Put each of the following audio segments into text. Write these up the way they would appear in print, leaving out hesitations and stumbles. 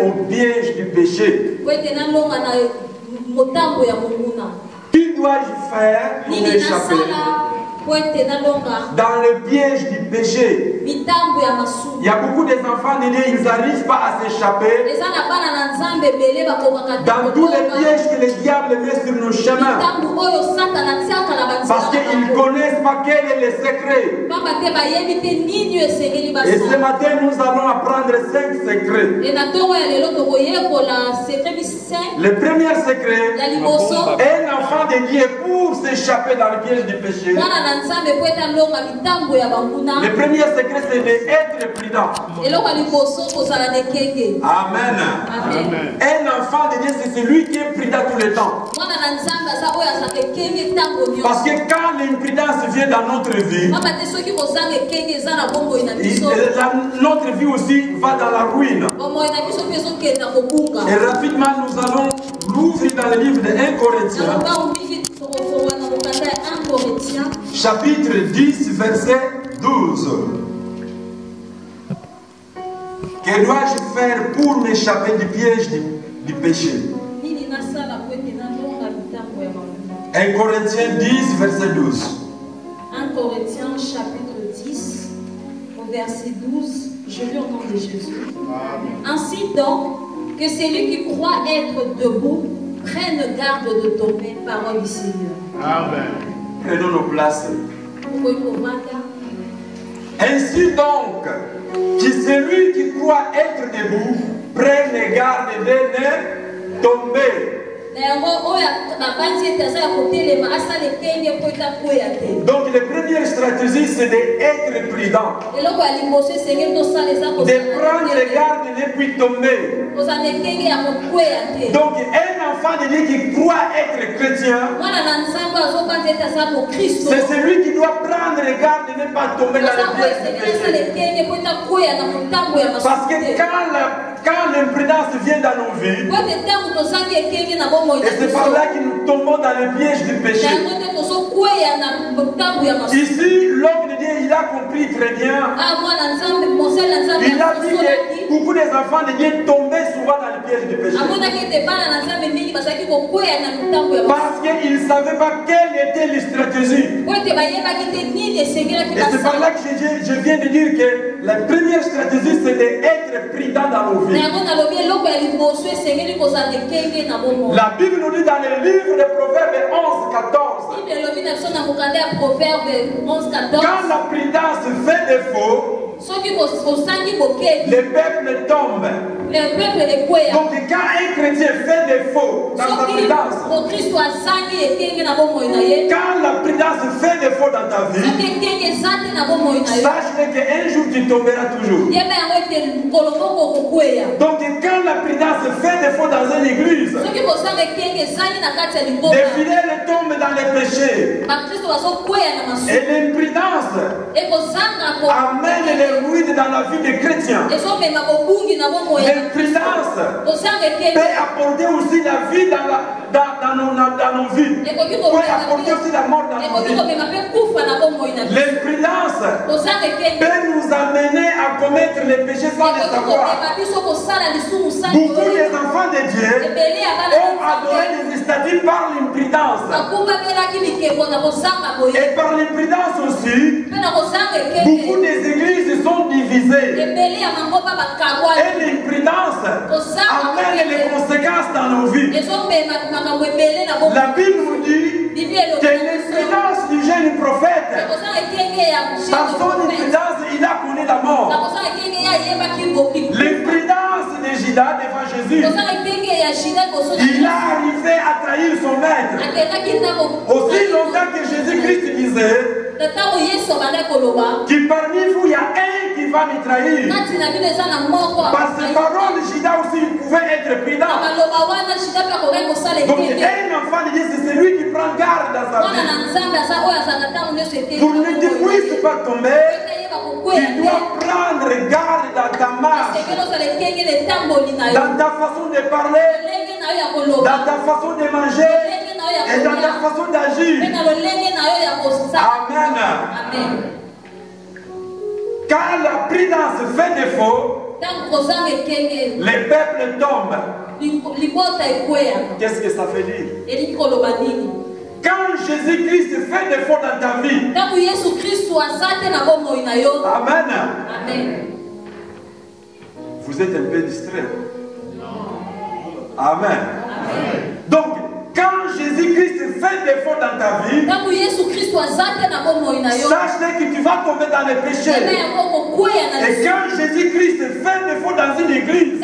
au piège du péché. Que dois-je faire pour m'échapper dans le piège du péché? Il y a beaucoup d'enfants de Dieu, ils n'arrivent pas à s'échapper dans tous les pièges que le diable met sur nos chemins. Parce qu'ils ne connaissent pas quel est le secret. Et ce matin, nous allons apprendre 5 secrets. Le premier secret, un enfant de Dieu pour s'échapper dans le piège du péché. Le premier secret, c'est d'être prudent. Amen. Amen. Un enfant de Dieu, c'est celui qui est prudent tout le temps. Parce que quand l'imprudence vient dans notre vie, notre vie aussi va dans la ruine. Et rapidement, nous allons l'ouvrir dans le livre de 1 Corinthiens. Chapitre 10, verset 12. Que dois-je faire pour m'échapper du piège du péché? 1 Corinthiens 10, verset 12. 1 Corinthiens chapitre 10, au verset 12, je lis au nom de Jésus. Ainsi donc, que celui qui croit être debout prenne garde de tomber, parole du Seigneur. Amen. Prenons nos places. Ainsi donc, que celui qui croit être debout prenne garde de ne tomber. Donc, la première stratégie, c'est d'être prudent. De prendre garde de ne plus tomber. Donc, un enfant de Dieu qui croit être chrétien, c'est celui qui doit prendre garde de ne pas tomber dans le piège du péché. Parce que quand l'imprudence vient dans nos vies, et c'est par là que nous tombons dans le piège du péché. Ici, l'homme de Dieu, il a compris très bien. Il a vu que beaucoup des enfants de Dieu tombaient souvent dans le piège du péché. Parce qu'ils ne savaient pas quelle était la stratégie. Et c'est par là que je viens de dire que la première stratégie, c'est d'être prudent dans nos vies. La Bible nous dit dans le livre de Proverbes 11, 14, quand la prudence fait défaut, le peuple tombe. Donc quand un chrétien fait défaut dans sa prudence, quand la prudence fait défaut dans ta vie, sache qu'un jour tu tomberas toujours. Donc quand la prudence fait défaut dans une église, les fidèles tombent dans les péchés. Et l'imprudence amène les ruines dans la vie des chrétiens. L'imprudence peut apporter aussi la vie dans nos vies. Peut apporter aussi la mort dans nos vies. L'imprudence peut nous amener à commettre les péchés sans le savoir. Beaucoup des enfants de Dieu ont adoré les statues par l'imprudence. Et par l'imprudence aussi, beaucoup des églises sont divisées. Et l'imprudence amène les conséquences dans nos vies. La Bible nous dit que l'imprudence du jeune prophète, par son imprudence, il a connu la mort. L'imprudence de Judas devant Jésus, il a arrivé à trahir son maître. Aussi longtemps que Jésus-Christ disait que parmi vous il y a un qui va me trahir. Par ses paroles, Judas aussi pouvait être prudent. Donc un enfant de Dieu, c'est celui qui prend garde dans sa vie. Pour ne te pas tomber, tu dois prendre garde dans ta marche, dans ta façon de parler, dans ta façon de manger et dans ta façon d'agir. Amen. Quand la prudence fait défaut, les peuples tombent. Qu'est-ce que ça veut dire? Quand Jésus-Christ fait des fautes dans ta vie, Amen. Amen. Vous êtes un peu distrait. Amen. Donc, quand Jésus-Christ fait des fautes dans ta vie, sache que tu vas tomber dans les péchés. Et quand Jésus-Christ fait des fautes dans une église,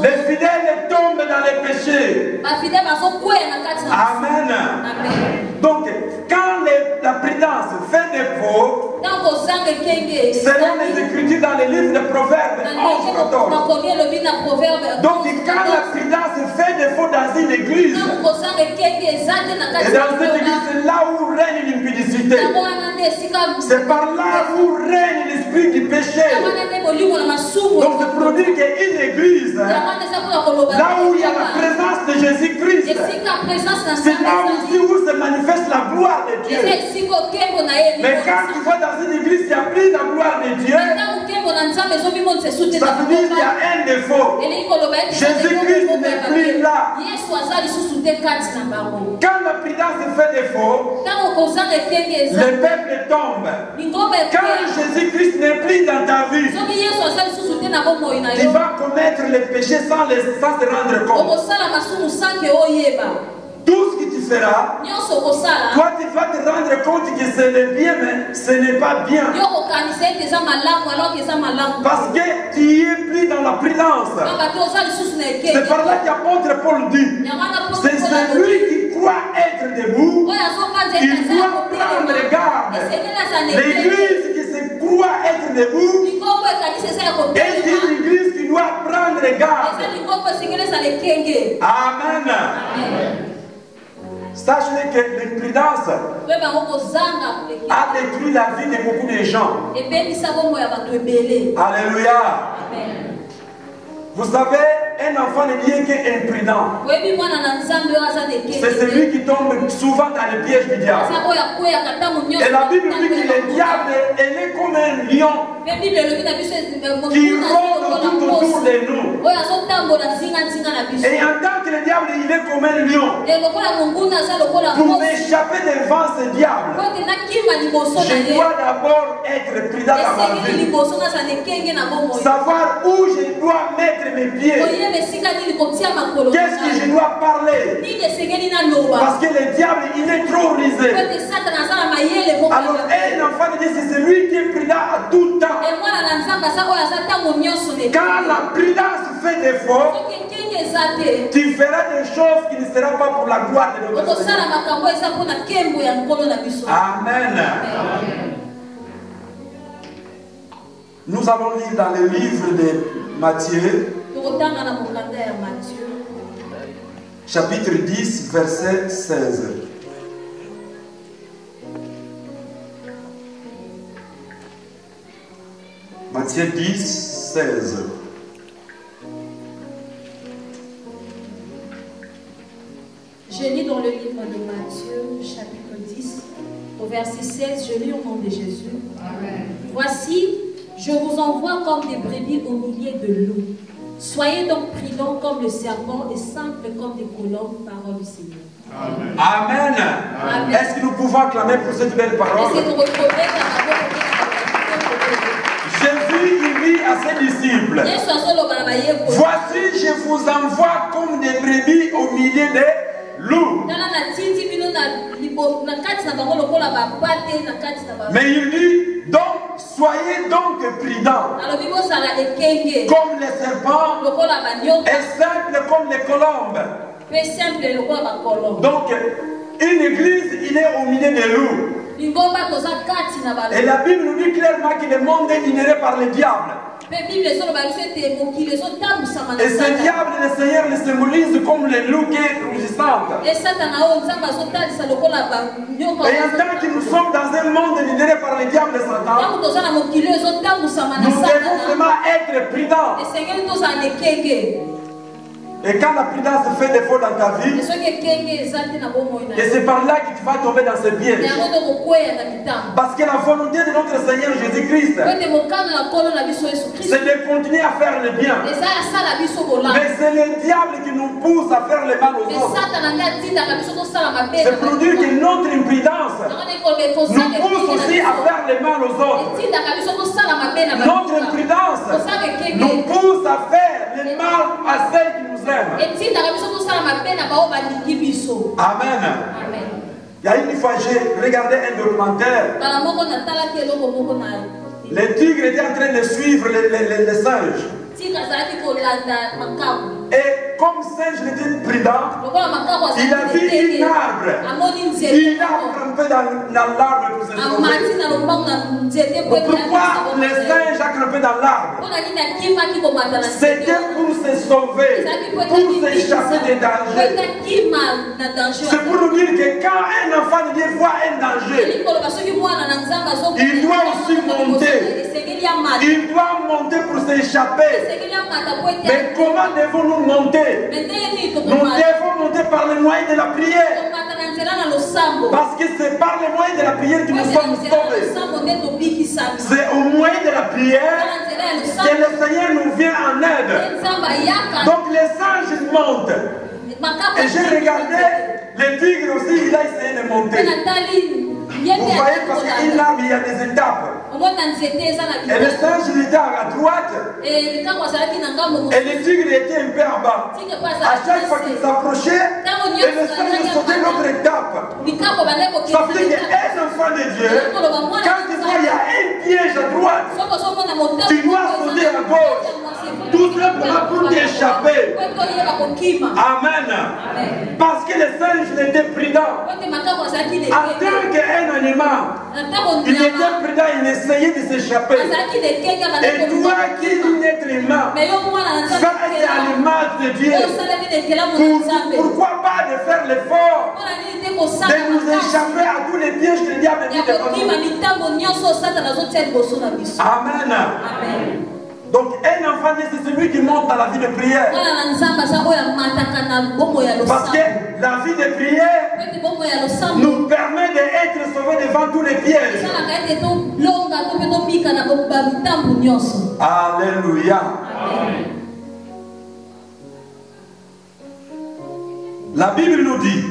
les fidèles tombent dans les péchés. Amen. Donc, quand la prudence fait des fautes, selon les Écritures dans les livres de Proverbes 11-14. Donc, quand la prudence fait des fautes dans une église, et dans cette église, c'est là où règne l'impudicité. C'est par là où règne l'esprit du péché. Donc, c'est pour dire qu'une église, là où il y a la présence de Jésus-Christ, c'est là aussi où se manifeste la gloire de Dieu. Mais quand tu vas dans une église, il n'y a plus la gloire de Dieu. Ça veut dire qu'il y a un défaut. Jésus-Christ n'est plus là. Quand la prudence fait défaut, les peuples tombent. Quand Jésus-Christ n'est plus dans ta vie, tu vas commettre les péchés sans se rendre compte. Tout ce que tu feras, toi tu vas te rendre compte que ce n'est bien, mais ce n'est pas bien. Parce que tu es pris dans la prudence. C'est par là qu'apôtre Paul dit, c'est celui qui croit être debout, il doit prendre garde. L'église qui se croit être debout est une église qui doit prendre garde. Amen. Sachez que l'imprudence a détruit la vie de beaucoup de gens. Alléluia. Vous savez, un enfant ne dit qu'imprudent. C'est celui qui tombe souvent dans le piège du diable. Et la Bible dit que le diable, elle est comme un lion qui rôde tout autour de nous. Et en tant que le diable, il est comme un lion. Pour m'échapper devant ce diable, je dois d'abord être prudent dans ma vie. Savoir où je dois mettre mes pieds. Qu'est-ce que je dois parler? Parce que le diable, il est trop rusé. Alors, un enfant dit c'est celui qui est prudent à tout temps. Quand la prudence fait défaut, tu feras des choses qui ne seront pas pour la gloire de notre Seigneur. Amen. Nous allons lire dans le livre de Matthieu, chapitre 10, verset 16. Matthieu 10, 16. Je lis dans le livre de Matthieu, chapitre 10, au verset 16, je lis au nom de Jésus. Amen. Voici, je vous envoie comme des brebis au milieu de loups. Soyez donc prudents comme le serpent et simples comme des colombes, parole du Seigneur. Amen. Amen. Amen. Est-ce que nous pouvons acclamer pour cette belle parole? Jésus, il dit à ses disciples, voici, je vous envoie comme des brebis au milieu des loups. Mais il dit, donc, soyez donc prudents, comme les serpents et simples comme les colombes. Donc, une église, il est au milieu des loups. Et la Bible nous dit clairement que le monde est minéré par le diable. Et ce diable, le Seigneur le symbolise comme le loup qui est rugissant. Et en tant que nous sommes dans un monde minéré par le diable et Satan, nous devons vraiment être prudents. Et quand la prudence fait défaut dans ta vie, et c'est par là que tu vas tomber dans ce piège. Parce que la volonté de notre Seigneur Jésus-Christ, c'est de continuer à faire le bien. Mais c'est le diable qui nous pousse à faire le mal aux autres. C'est pour dire que notre imprudence nous pousse aussi à faire le mal aux autres. Notre imprudence nous pousse à faire le mal à celles qui nous aiment. Amen. Il y a une fois, j'ai regardé un documentaire. Les tigres étaient en train de suivre les singes. Et comme singe était prudent, il a vu un arbre. Il a grimpé dans l'arbre pour se sauver. Pourquoi le singe a grimpé dans l'arbre? C'était pour se sauver, pour s'échapper des dangers. C'est pour nous dire que quand un enfant de Dieu voit un danger, il doit aussi monter. Il doit monter pour s'échapper. Mais comment devons-nous monter? Nous devons monter par le moyen de la prière. Parce que c'est par le moyen de la prière que nous sommes sauvés. C'est au moyen de la prière que le Seigneur nous vient en aide. Donc les singes montent. Et j'ai regardé, les tigres aussi, il a essayé de monter. Vous voyez, parce qu'une arbre, il y a des étapes. Et le singe, il était à droite. Et le tigre était un peu en bas. À chaque fois qu'il s'approchait, et le singe sautait l'autre étape. Ça veut dire qu'un enfant de Dieu, quand tu vois il y a un piège à droite, tu dois sauter à gauche. Tout simplement pour t'échapper. Amen. Parce que le singe était prudent. En tant qu'un animal, il était prudent, il essayait de s'échapper. Et toi qui es un être humain, ça est à l'image de Dieu. Pourquoi pas de faire l'effort de nous échapper à tous les pièges que le diable met devant nous. Amen. Donc un enfant, c'est celui qui monte dans la vie de prière. Parce que la vie de prière nous permet d'être sauvés devant tous les pièges. Alléluia. La Bible nous dit,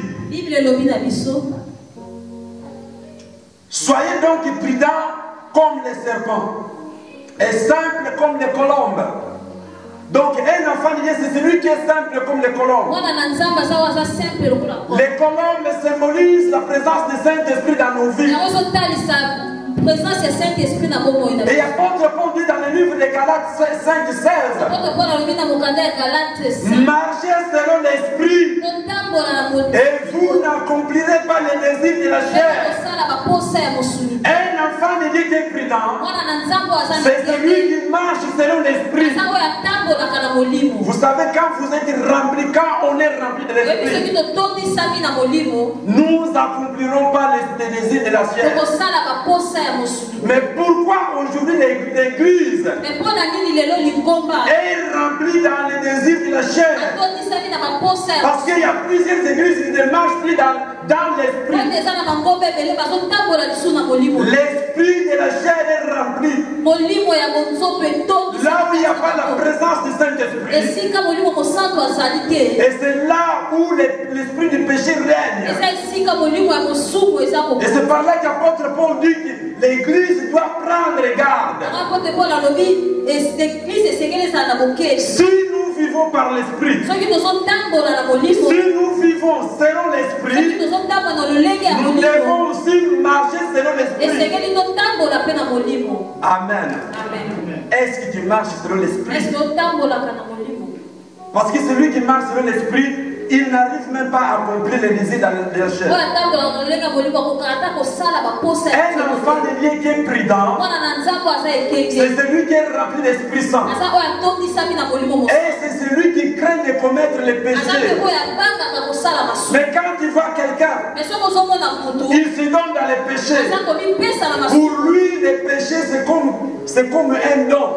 soyez donc prudents comme les serpents et simple comme les colombes. Donc un enfant de Dieu, c'est celui qui est simple comme les colombes. Les colombes symbolisent la présence du Saint-Esprit dans nos vies. Et l'apôtre Paul dit dans le livre de Galates 5:16, marchez selon l'esprit et vous n'accomplirez pas les désirs de la chair. Un enfant de Dieu qui est prudent, c'est celui qui marche selon l'esprit. Vous savez, quand vous êtes rempli, quand on est rempli de l'esprit, nous n'accomplirons pas les désirs de la chair. Mais pourquoi aujourd'hui l'église est remplie dans les désirs de la chair? Parce qu'il y a plusieurs églises qui ne marchent plus dans l'esprit. L'esprit de la chair est rempli. Là où il n'y a pas la présence du Saint-Esprit. Et c'est là où l'esprit du péché règne. Et c'est par là qu'apôtre Paul dit que l'église doit prendre garde. Si nous vivons par l'esprit, si nous vivons selon l'esprit, nous devons aussi marcher selon l'esprit. Amen. Est-ce que tu marches selon l'esprit? Parce que celui qui marche selon l'esprit, il n'arrive même pas à accomplir les désirs dans la chair. Un enfant de Dieu qui est prudent, c'est celui qui est rempli d'Esprit Saint. Et c'est celui qui craint de commettre les péchés. Mais quand tu vois quelqu'un, il se donne dans les péchés. Pour lui, les péchés, c'est comme un don.